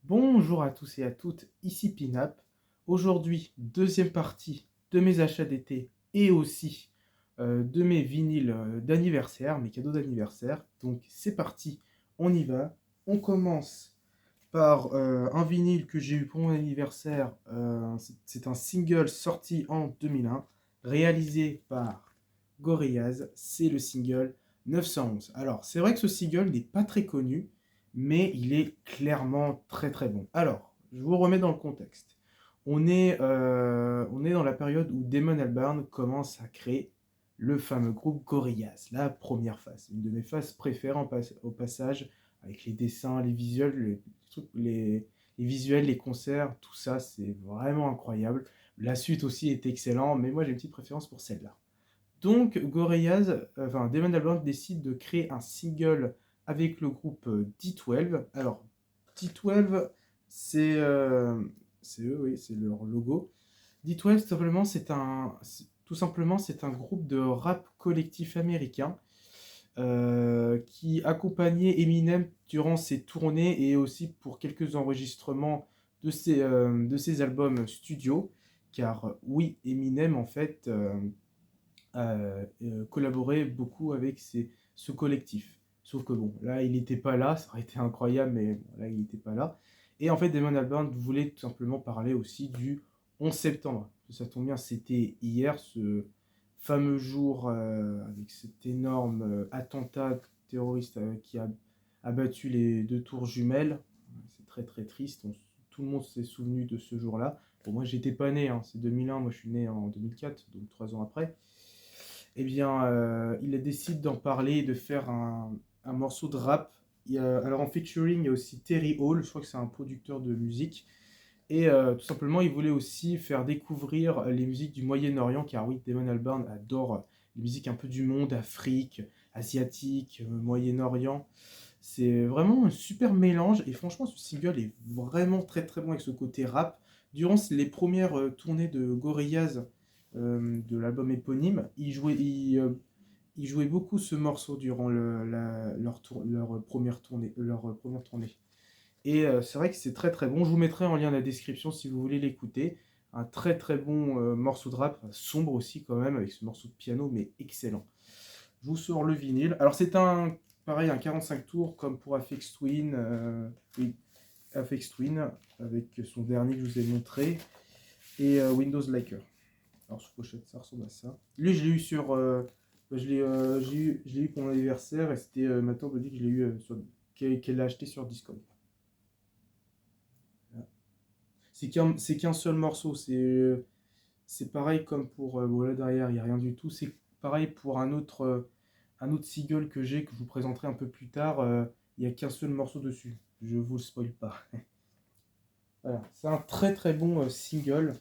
Bonjour à tous et à toutes, ici Pinap. Aujourd'hui, deuxième partie de mes achats d'été et aussi de mes vinyles d'anniversaire, mes cadeaux d'anniversaire. Donc c'est parti, on y va. On commence par un vinyle que j'ai eu pour mon anniversaire. C'est un single sorti en 2001, réalisé par Gorillaz. C'est le single 911. Alors, c'est vrai que ce single n'est pas très connu, mais il est clairement très très bon. Alors, je vous remets dans le contexte. On est dans la période où Damon Albarn commence à créer le fameux groupe Gorillaz, la première phase, une de mes phases préférées au passage, avec les dessins, les visuels, les visuels, les concerts, tout ça, c'est vraiment incroyable. La suite aussi est excellente, mais moi j'ai une petite préférence pour celle-là. Donc Gorillaz, enfin Damon Albarn décide de créer un single avec le groupe D12. Alors D12, c'est eux, oui, c'est leur logo. D12, tout simplement, c'est un groupe de rap collectif américain qui accompagnait Eminem durant ses tournées et aussi pour quelques enregistrements de ses albums studio. Car oui, Eminem en fait collaborait beaucoup avec ce collectif. Sauf que bon, là il n'était pas là, ça aurait été incroyable, mais bon, là il n'était pas là. Et en fait, Damon Albarn voulait tout simplement parler aussi du 11 septembre. Ça tombe bien, c'était hier, ce fameux jour avec cet énorme attentat terroriste qui a abattu les deux tours jumelles. C'est très très triste. Tout le monde s'est souvenu de ce jour-là. Bon, moi j'étais pas né, hein, c'est 2001, moi je suis né en 2004, donc 3 ans après. Eh bien, il décide d'en parler et de faire un morceau de rap. Alors en featuring, il y a aussi Terry Hall, je crois que c'est un producteur de musique. Et tout simplement, il voulait aussi faire découvrir les musiques du Moyen-Orient, car oui, Damon Albarn adore les musiques un peu du monde, Afrique, asiatique, Moyen-Orient. C'est vraiment un super mélange, et franchement, ce single est vraiment très très bon avec ce côté rap. Durant les premières tournées de Gorillaz, de l'album éponyme, il jouait beaucoup ce morceau durant leur première tournée. Et c'est vrai que c'est très très bon. Je vous mettrai en lien dans la description si vous voulez l'écouter. Un très très bon morceau de rap, sombre aussi quand même, avec ce morceau de piano, mais excellent. Je vous sors le vinyle. Alors c'est pareil, un 45 tours comme pour Aphex Twin. Oui, Aphex Twin, avec son dernier que je vous ai montré. Et Windows Liker. Alors sur pochette, ça ressemble à ça. Lui, je l'ai eu je l'ai eu pour mon anniversaire, et c'était ma tante me dit que je l'ai eu qu'elle l'a acheté sur Discord. C'est qu'un seul morceau. C'est pareil comme pour. Bon, là derrière, il n'y a rien du tout. C'est pareil pour un autre single que j'ai, que je vous présenterai un peu plus tard. Il n'y a qu'un seul morceau dessus. Je vous le spoil pas. Voilà. C'est un très très bon single.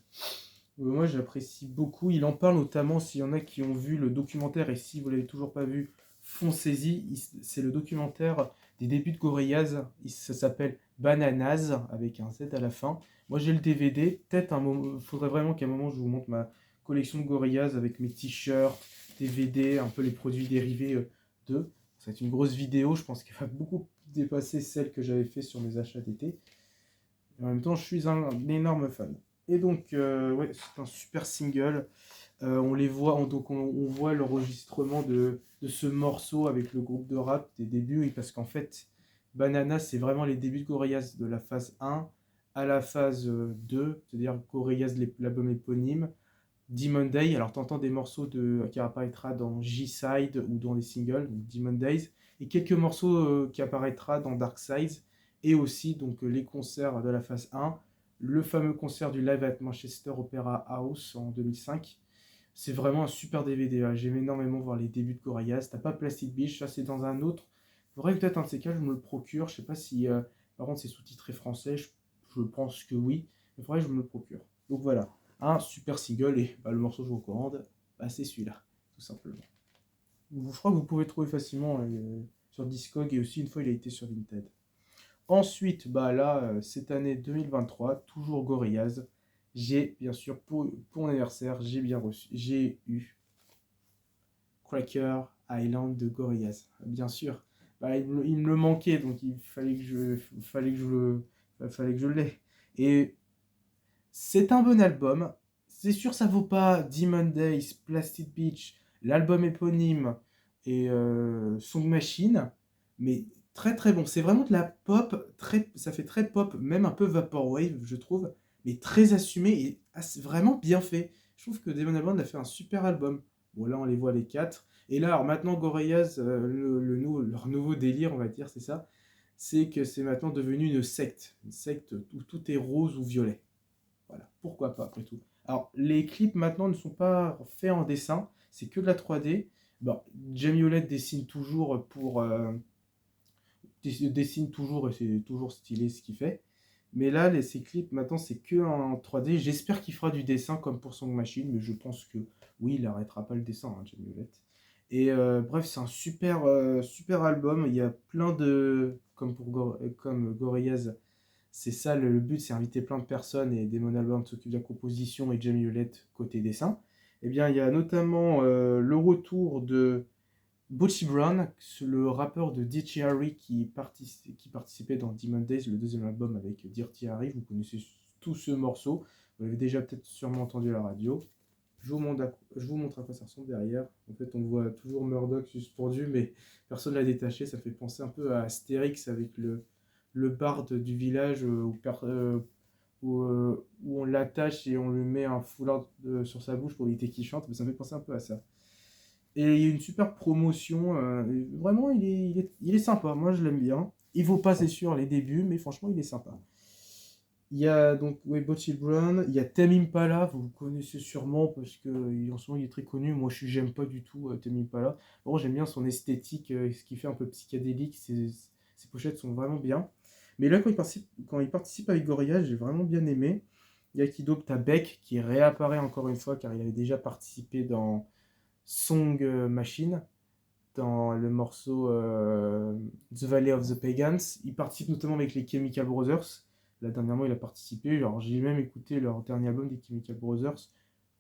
Moi j'apprécie beaucoup. Il en parle notamment s'il y en a qui ont vu le documentaire, et si vous l'avez toujours pas vu, foncez-y. C'est le documentaire des débuts de Gorillaz. Ça s'appelle Bananas avec un Z à la fin. Moi j'ai le DVD. Peut-être un moment, faudrait vraiment qu'à un moment je vous montre ma collection de Gorillaz avec mes t-shirts, DVD, un peu les produits dérivés d'eux. Ça va être une grosse vidéo. Je pense qu'elle va beaucoup dépasser celle que j'avais fait sur mes achats d'été. En même temps, je suis un énorme fan. Et donc, ouais, c'est un super single. On les voit, donc on voit l'enregistrement de ce morceau avec le groupe de rap des débuts, et parce qu'en fait, Banana, c'est vraiment les débuts de Gorillaz, de la phase 1 à la phase 2, c'est-à-dire Gorillaz, l'album éponyme, Demon Day. Alors, t'entends des morceaux qui apparaîtra dans G-Side ou dans les singles, donc Demon Days, et quelques morceaux qui apparaîtra dans Dark Sides, et aussi donc les concerts de la phase 1, le fameux concert du Live at Manchester Opera House en 2005. C'est vraiment un super DVD. Là. J'aime énormément voir les débuts de Gorillaz. T'as pas Plastic Beach, ça c'est dans un autre. Il faudrait que peut-être un de ces cas, je me le procure. Je sais pas si, par contre, c'est sous-titré français. Je pense que oui. Il faudrait que je me le procure. Donc voilà, un super single, et le morceau que je vous recommande, c'est celui-là, tout simplement. Je crois que vous pouvez le trouver facilement sur Discog, et aussi une fois il a été sur Vinted. Ensuite, là, cette année 2023, toujours Gorillaz. J'ai, bien sûr, pour mon anniversaire, j'ai eu Cracker Island de Gorillaz. Bien sûr, il me le manquait, donc Fallait que je l'aie. Et c'est un bon album. C'est sûr, ça vaut pas Demon Days, Plastic Beach, l'album éponyme et Song Machine, mais très très bon. C'est vraiment de la pop, ça fait très pop, même un peu vaporwave, je trouve, mais très assumé et vraiment bien fait. Je trouve que Damon Albarn a fait un super album. Bon, là, on les voit les quatre. Et là, alors maintenant, Gorillaz, leur nouveau délire, on va dire, c'est ça, c'est que c'est maintenant devenu une secte où tout est rose ou violet. Voilà, pourquoi pas après tout. Alors, les clips maintenant ne sont pas faits en dessin, c'est que de la 3D. Bon, Jamie Hewlett dessine toujours dessine toujours et c'est toujours stylé ce qu'il fait. Mais là, ces clips maintenant c'est que en 3D. J'espère qu'il fera du dessin comme pour Song Machine, mais je pense que oui, il arrêtera pas le dessin, hein, Jamie Hewlett. Et bref, c'est un super album. Il y a plein de comme Gorillaz, c'est ça le but, c'est inviter plein de personnes et Damon Albarn s'occupe de la composition et Jamie Hewlett côté dessin. Eh bien, il y a notamment le retour de Butchie Brown, le rappeur de Dirty Harry qui participait dans Demon Days, le deuxième album avec Dirty Harry. Vous connaissez tous ce morceau, vous l'avez déjà peut-être sûrement entendu à la radio. Je vous montre à quoi ça ressemble derrière. En fait, on voit toujours Murdoch suspendu, mais personne ne l'a détaché. Ça fait penser un peu à Astérix avec le barde du village où on l'attache et on lui met un foulard sur sa bouche pour éviter qu'il chante. Mais ça me fait penser un peu à ça. Et il y a une super promotion. Vraiment, il est sympa. Moi, je l'aime bien. Il vaut pas, c'est sûr, les débuts, mais franchement, il est sympa. Il y a donc Bochy Brown, il y a Tame Impala, vous le connaissez sûrement parce que en ce moment il est très connu. Moi j'aime pas du tout Tame Impala. Bon, j'aime bien son esthétique, ce qui fait un peu psychédélique, ses pochettes sont vraiment bien. Mais là quand il participe avec Gorillaz, j'ai vraiment bien aimé. Il y a qui d'autre? T'as Beck qui réapparaît encore une fois car il avait déjà participé dans Song Machine, dans le morceau The Valley of the Pagans. Il participe notamment avec les Chemical Brothers. Là, dernièrement, il a participé. Alors, j'ai même écouté leur dernier album des Chemical Brothers.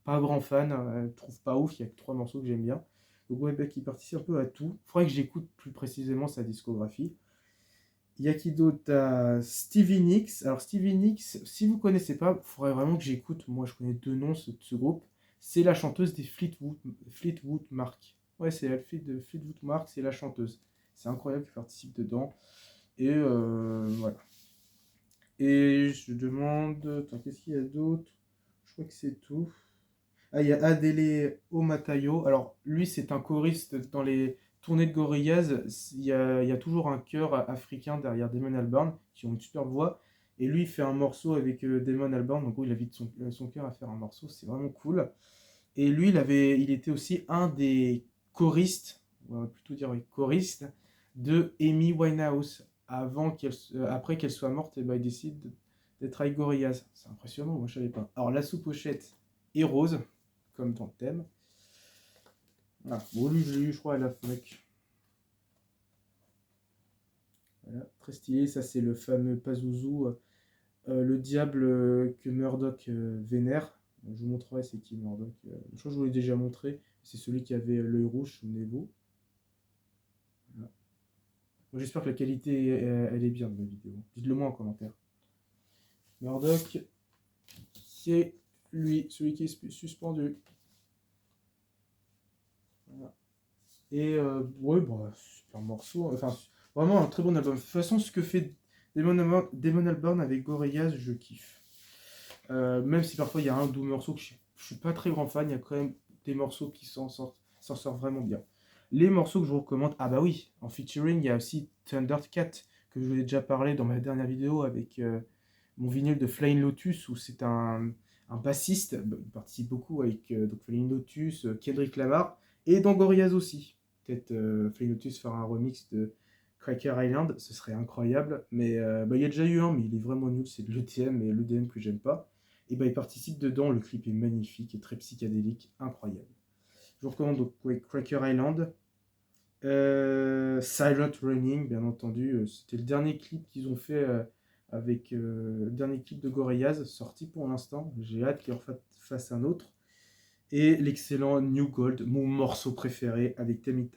Pas grand fan, je trouve pas ouf. Il y a que 3 morceaux que j'aime bien. Donc, ouais, Beck, il participe un peu à tout. Il faudrait que j'écoute plus précisément sa discographie. Il y a qui d'autre? Stevie Nicks. Alors, Stevie Nicks, si vous connaissez pas, il faudrait vraiment que j'écoute. Moi, je connais deux noms de ce groupe. C'est la chanteuse des Fleetwood Mac. Ouais, c'est elle, Fleetwood Mac, c'est la chanteuse. C'est incroyable qu'elle participe dedans. Et voilà. Et je demande. Attends, qu'est-ce qu'il y a d'autre? Je crois que c'est tout. Ah, il y a Adele Omatayo. Alors, lui, c'est un choriste dans les tournées de Gorillaz. Il y a toujours un chœur africain derrière Damon Albarn, qui ont une super voix. Et lui, il fait un morceau avec Damon Albarn. Donc, il invite son chœur à faire un morceau. C'est vraiment cool. Et lui, il était aussi un des choristes, on va plutôt dire choriste, de Amy Winehouse. Après qu'elle soit morte, et ben, il décide d'être avec Gorillaz. C'est impressionnant, moi je savais pas. Alors la sous-pochette est rose, comme dans le thème. Ah, bon, lui, je l'ai eu, je crois, à la FNAC. Voilà, très stylé. Ça, c'est le fameux Pazuzu, le diable que Murdoch vénère. Je vous montrerai c'est qui Murdoch. Je crois que je vous l'ai déjà montré. C'est celui qui avait l'œil rouge, souvenez-vous. Voilà. Moi, j'espère que la qualité, elle est bien de ma vidéo. Dites-le moi en commentaire. Murdoch, c'est lui, celui qui est suspendu. Voilà. Et ouais, bah, super morceau. Enfin, vraiment un très bon album. De toute façon, ce que fait Damon Albarn avec Gorillaz, je kiffe. Même si parfois il y a un ou deux morceaux que je suis pas très grand fan, il y a quand même des morceaux qui s'en sortent vraiment bien. Les morceaux que je vous recommande, ah bah oui, en featuring, il y a aussi Thundercat, que je vous ai déjà parlé dans ma dernière vidéo avec mon vinyle de Flying Lotus, où c'est un bassiste, il participe beaucoup avec donc Flying Lotus, Kendrick Lamar, et dans Gorillaz aussi. Peut-être Flying Lotus faire un remix de Cracker Island, ce serait incroyable, mais bah, il y a déjà eu un, mais il est vraiment nul, c'est de l'EDM, et l'EDM que j'aime pas. Et bah, il participe dedans, le clip est magnifique et très psychédélique, incroyable. Je vous recommande donc Cracker Island. Silent Running, bien entendu, c'était le dernier clip qu'ils ont fait avec le dernier clip de Gorillaz, sorti pour l'instant. J'ai hâte qu'ils en fassent un autre. Et l'excellent New Gold, mon morceau préféré, avec Tame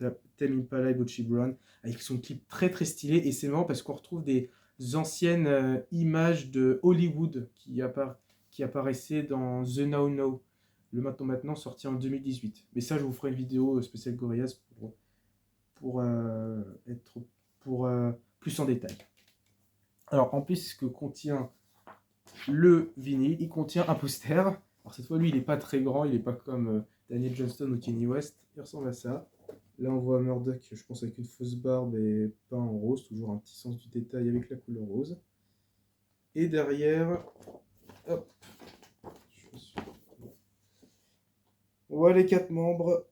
Impala et Bochy Brown, avec son clip très très stylé. Et c'est marrant parce qu'on retrouve des anciennes images de Hollywood qui apparaissaient dans The Now Now, le maintenant sorti en 2018. Mais ça, je vous ferai une vidéo spéciale Gorillaz pour, être pour plus en détail. Alors, en plus, ce que contient le vinyle, il contient un poster. Alors, cette fois, lui, il n'est pas très grand, il n'est pas comme Daniel Johnston ou Kanye West. Il ressemble à ça. Là, on voit Murdoch, je pense, avec une fausse barbe et peint en rose, toujours un petit sens du détail avec la couleur rose. Et derrière, hop, on voit les 4 membres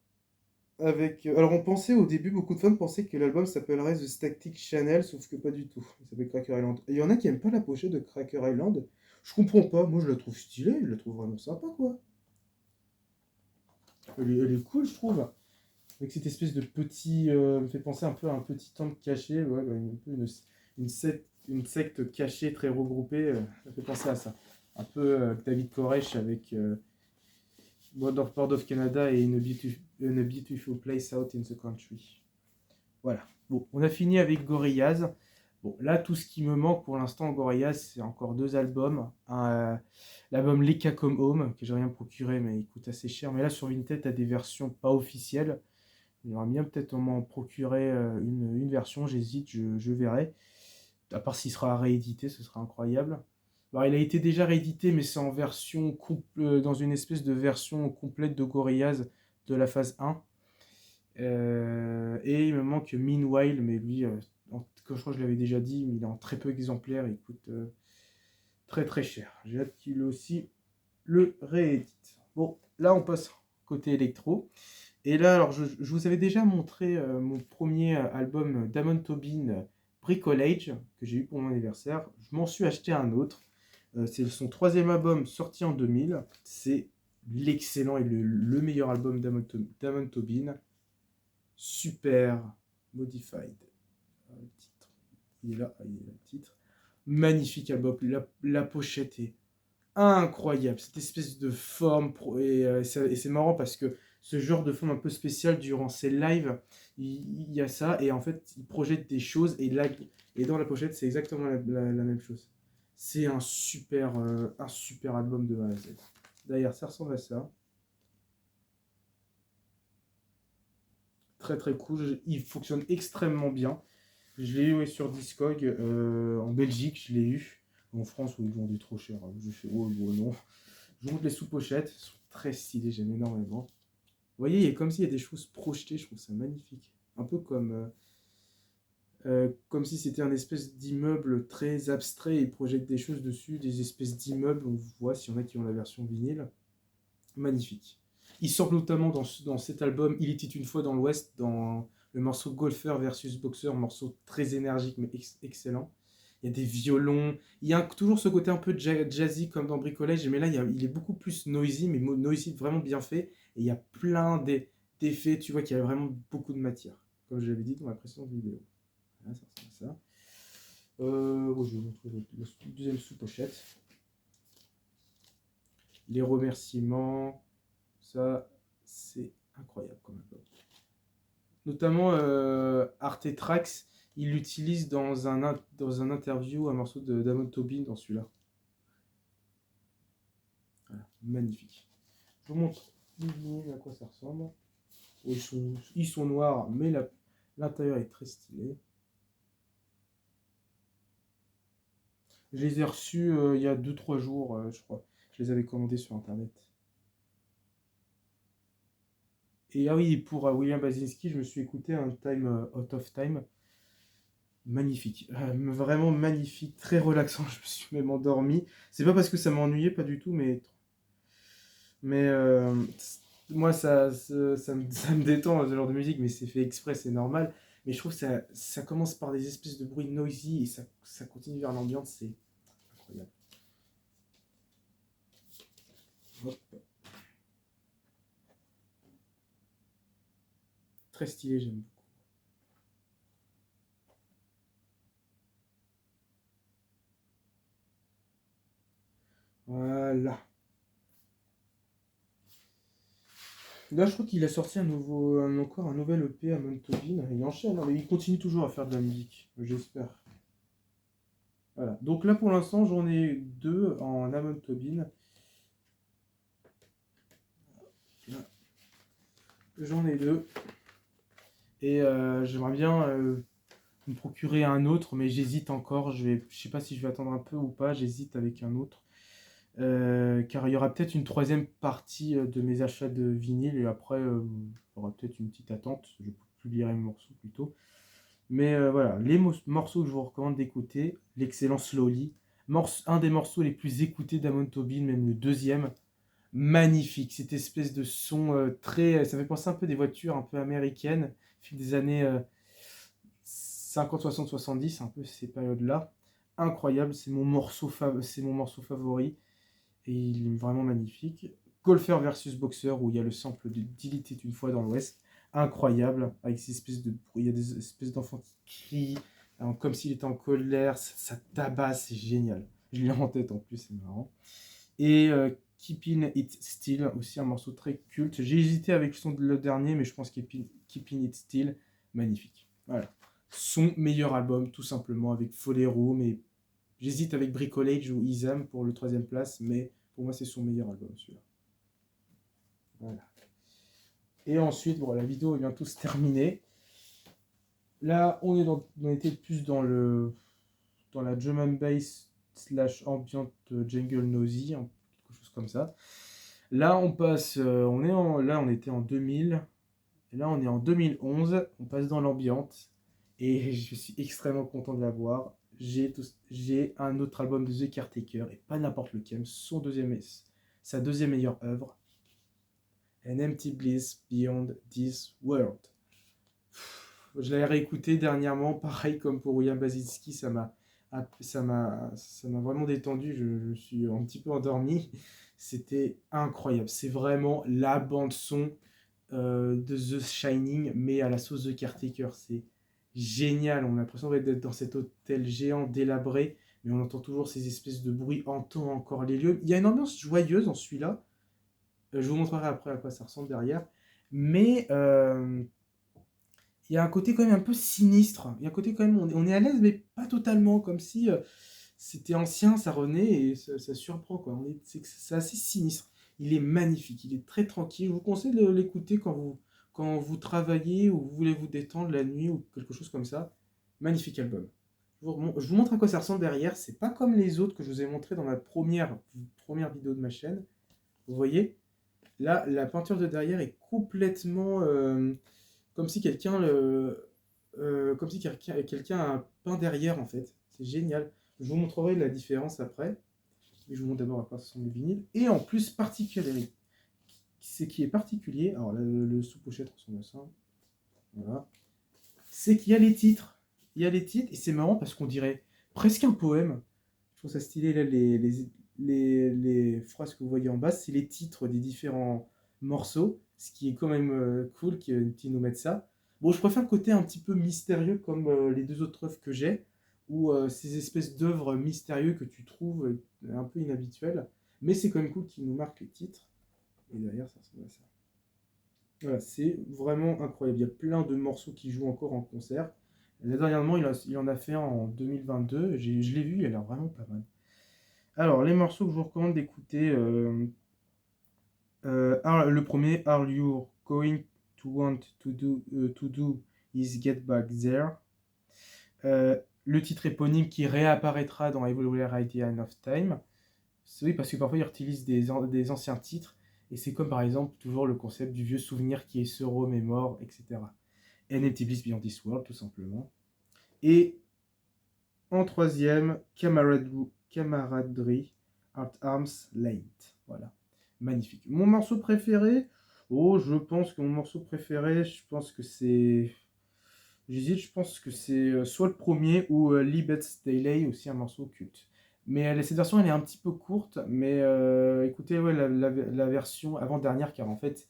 avec. Alors, on pensait au début, beaucoup de fans pensaient que l'album s'appellerait The Static Channel, sauf que pas du tout. Il s'appelle Cracker Island. Et il y en a qui aiment pas la pochette de Cracker Island. Je comprends pas, moi je la trouve stylée, je la trouve vraiment sympa, quoi. Elle est cool, je trouve. Avec cette espèce de petit. Me fait penser un peu à un petit temple caché, ouais, un peu une secte cachée très regroupée. Ça fait penser à ça. Un peu David Koresh avec Board of Canada et in a Beautiful Place Out in the Country. Voilà. Bon, on a fini avec Gorillaz. Bon, là, tout ce qui me manque pour l'instant en Gorillaz, c'est encore 2 albums. L'album Leka Come Home, que j'ai rien procuré, mais il coûte assez cher. Mais là, sur Vinted, tu as des versions pas officielles. J'aimerais bien peut-être m'en procurer une version, j'hésite, je verrai. À part s'il sera réédité, ce sera incroyable. Alors, il a été déjà réédité, mais c'est en version dans une espèce de version complète de Gorillaz de la phase 1. Et il me manque Meanwhile, mais lui, comme je crois que je l'avais déjà dit, il est en très peu d'exemplaires, il coûte très très cher. J'ai hâte qu'il aussi le réédite. Bon, là on passe côté électro. Et là, alors je vous avais déjà montré mon premier album Damon Tobin, Bricolage, que j'ai eu pour mon anniversaire. Je m'en suis acheté un autre. C'est son 3e album sorti en 2000. C'est l'excellent et le meilleur album Damon Tobin. Super Modified. Le titre. Il est là, il est là le titre. Magnifique album. La pochette est incroyable. Cette espèce de forme. Et c'est marrant parce que ce genre de forme un peu spéciale durant ses lives, il y a ça. Et en fait, il projette des choses. Et dans la pochette, c'est exactement la même chose. C'est un super album de A à Z. D'ailleurs, ça ressemble à ça. Très très cool. Il fonctionne extrêmement bien. Je l'ai eu sur Discog en Belgique, je l'ai eu. En France, ils vendaient trop cher. J'ai fait oh bon, non. Je vous montre les sous-pochettes, elles sont très stylées, j'aime énormément. Vous voyez, il y a comme s'il y a des choses projetées, je trouve ça magnifique. Un peu comme si c'était un espèce d'immeuble très abstrait et ils projettent des choses dessus, des espèces d'immeubles. On voit s'il y en a qui ont la version vinyle. Magnifique. Il sort notamment dans cet album Il était une fois dans l'Ouest, dans le morceau Golfer versus Boxer, morceau très énergique mais excellent. Il y a des violons, il y a toujours ce côté un peu jazzy comme dans Bricolage, mais là il est beaucoup plus noisy, mais noisy vraiment bien fait, et il y a plein d'effets, tu vois qu'il y a vraiment beaucoup de matière, comme je l'avais dit dans la précédente vidéo. Voilà, ça ressemble à ça. Je vais vous montrer la deuxième sous-pochette. Les remerciements, ça c'est incroyable quand même. Notamment Arte Tracks, il l'utilise dans un interview, un morceau de Damon Tobin dans celui-là. Voilà, magnifique. Je vous montre les vinyles, à quoi ça ressemble. Ils sont noirs, mais l'intérieur est très stylé. Je les ai reçus il y a 2-3 jours, je crois. Je les avais commandés sur internet. Et ah oui, pour William Basinski, je me suis écouté un Time Out of Time. Magnifique, vraiment magnifique, très relaxant. Je me suis même endormi. C'est pas parce que ça m'ennuyait, pas du tout, mais moi ça me détend ce genre de musique, mais c'est fait exprès, c'est normal. Mais je trouve que ça commence par des espèces de bruits noisy et ça continue vers l'ambiance, c'est incroyable. Hop. Très stylé, j'aime beaucoup. Voilà. Là, je crois qu'il a sorti encore un nouvel EP à Montobin. Il enchaîne, hein, mais il continue toujours à faire de la musique, j'espère. Voilà. Donc là, pour l'instant, j'en ai deux en Amon Tobin. J'en ai deux. Et j'aimerais bien me procurer un autre, mais j'hésite encore. Je sais pas si je vais attendre un peu ou pas. J'hésite avec un autre. Car il y aura peut-être une troisième partie de mes achats de vinyle. Et après, il y aura peut-être une petite attente. Je publierai mes morceaux plus tôt. Mais voilà, les morceaux que je vous recommande d'écouter, l'excellent Slowly, un des morceaux les plus écoutés d'Amon Tobin, même le deuxième, magnifique, cette espèce de son très... Ça fait penser un peu des voitures un peu américaines, fil des années 50, 60, 70, un peu ces périodes-là. Incroyable, c'est mon morceau favori, et il est vraiment magnifique. Golfer versus Boxer, où il y a le sample de Delete une fois dans l'Ouest, incroyable, avec ces espèces de bruit, il y a des espèces d'enfants qui crient, comme s'il était en colère, ça tabasse, c'est génial. Je l'ai en tête en plus, c'est marrant. Et Keeping It Still, aussi un morceau très culte. J'ai hésité avec le dernier, mais je pense Keeping It Still, magnifique. Voilà. Son meilleur album, tout simplement, avec Folly Room. Et j'hésite avec Bricolage ou Isam pour le troisième place, mais pour moi, c'est son meilleur album, celui-là. Voilà. Et ensuite, bon, la vidéo est bientôt se terminer. Là, on était plus dans la drum and bass slash ambient jungle nosy, quelque chose comme ça. Là, on passe, là, on était en 2000, et là, on est en 2011, on passe dans l'ambiante, et je suis extrêmement content de l'avoir. J'ai un autre album de The Caretaker, et pas n'importe lequel, sa deuxième meilleure œuvre, An Empty Bliss Beyond This World. Je l'avais réécouté dernièrement, pareil comme pour William Basinski, ça m'a vraiment détendu, je suis un petit peu endormi. C'était incroyable, c'est vraiment la bande son de The Shining, mais à la sauce de Caretaker. C'est génial, on a l'impression d'être dans cet hôtel géant délabré, mais on entend toujours ces espèces de bruits, on entend encore les lieux. Il y a une ambiance joyeuse dans celui-là, je vous montrerai après à quoi ça ressemble derrière, mais il y a un côté quand même un peu sinistre. Il y a un côté quand même, on est à l'aise, mais pas totalement, comme si c'était ancien, ça revenait et ça surprend, quoi. C'est assez sinistre. Il est magnifique, il est très tranquille. Je vous conseille de l'écouter quand vous travaillez ou vous voulez vous détendre la nuit ou quelque chose comme ça. Magnifique album. Je vous montre à quoi ça ressemble derrière. C'est pas comme les autres que je vous ai montré dans ma première vidéo de ma chaîne. Vous voyez, là, la peinture de derrière est complètement comme si quelqu'un a peint derrière, en fait. C'est génial. Je vous montrerai la différence après. Mais je vous montre d'abord à quoi sont les vinyles. Et en plus, particulier, ce qui est particulier, alors le sous-pochette ressemble à ça. Voilà. C'est qu'il y a les titres. Il y a les titres, et c'est marrant parce qu'on dirait presque un poème. Je trouve ça stylé, là, les phrases que vous voyez en bas, c'est les titres des différents morceaux, ce qui est quand même cool qu'ils nous mettent ça. Bon, je préfère le côté un petit peu mystérieux comme les deux autres œuvres que j'ai, ou ces espèces d'œuvres mystérieuses que tu trouves un peu inhabituelles, mais c'est quand même cool qu'ils nous marquent les titres. Et derrière, ça ressemble à ça. Voilà, c'est vraiment incroyable. Il y a plein de morceaux qui jouent encore en concert. Là, dernièrement, il en a fait un en 2022. Je l'ai vu, il a l'air vraiment pas mal. Alors, les morceaux que je vous recommande d'écouter, le premier, Are You Going to Want to do is Get Back There. Le titre éponyme qui réapparaîtra dans Evolutionary Idea of Time. Oui, parce que parfois ils utilisent des anciens titres, et c'est comme par exemple toujours le concept du vieux souvenir qui est se remémore, etc. And Empty Bliss Beyond This World, tout simplement. Et en troisième, Camaraderie at Arm's Length. Voilà, magnifique. Mon morceau préféré, oh, je pense que mon morceau préféré, j'hésite, je pense que c'est soit le premier ou Libet's Daily, aussi un morceau culte. Mais cette version, elle est un petit peu courte, mais écoutez, ouais, la version avant-dernière, car en fait,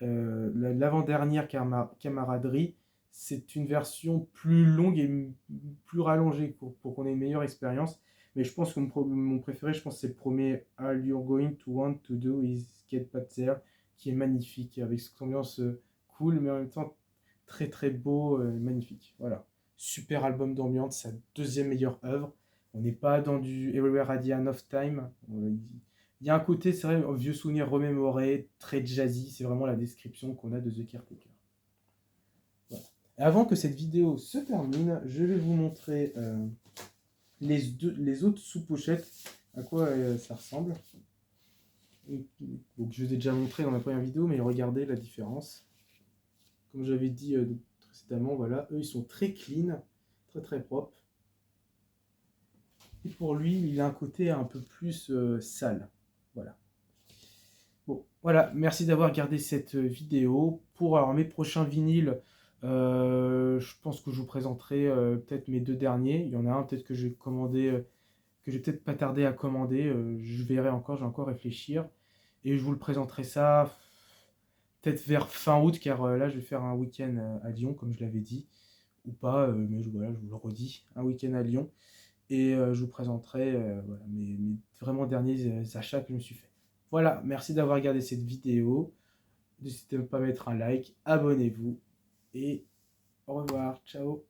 l'avant-dernière camaraderie, c'est une version plus longue et plus rallongée pour qu'on ait une meilleure expérience. Mais je pense que mon préféré, je pense que c'est le premier All You're Going to Want to Do is Get Back There, qui est magnifique, avec cette ambiance cool, mais en même temps très très beau, magnifique. Voilà. Super album d'ambiance, sa deuxième meilleure œuvre. On n'est pas dans du Everywhere at the End of Time. Il y a un côté, c'est vrai, vieux souvenir remémoré, très jazzy. C'est vraiment la description qu'on a de The Caretaker. Voilà. Et avant que cette vidéo se termine, je vais vous montrer les autres sous-pochettes, à quoi ça ressemble. Donc, je vous ai déjà montré dans ma première vidéo, mais regardez la différence. Comme j'avais dit précédemment, voilà, eux ils sont très clean, très très propres. Et pour lui, il a un côté un peu plus sale. Voilà. Bon, voilà, merci d'avoir regardé cette vidéo. Pour alors, mes prochains vinyles, je pense que je vous présenterai peut-être mes 2 derniers. Il y en a un peut-être que j'ai commandé, que je vais peut-être pas tarder à commander. Je verrai encore, je vais encore réfléchir. Et je vous le présenterai ça peut-être vers fin août, car là je vais faire un week-end à Lyon, comme je l'avais dit. Ou pas, mais voilà, je vous le redis, un week-end à Lyon. Et je vous présenterai voilà, mes vraiment derniers achats que je me suis fait. Voilà, merci d'avoir regardé cette vidéo. N'hésitez pas à mettre un like, abonnez-vous et au revoir, ciao.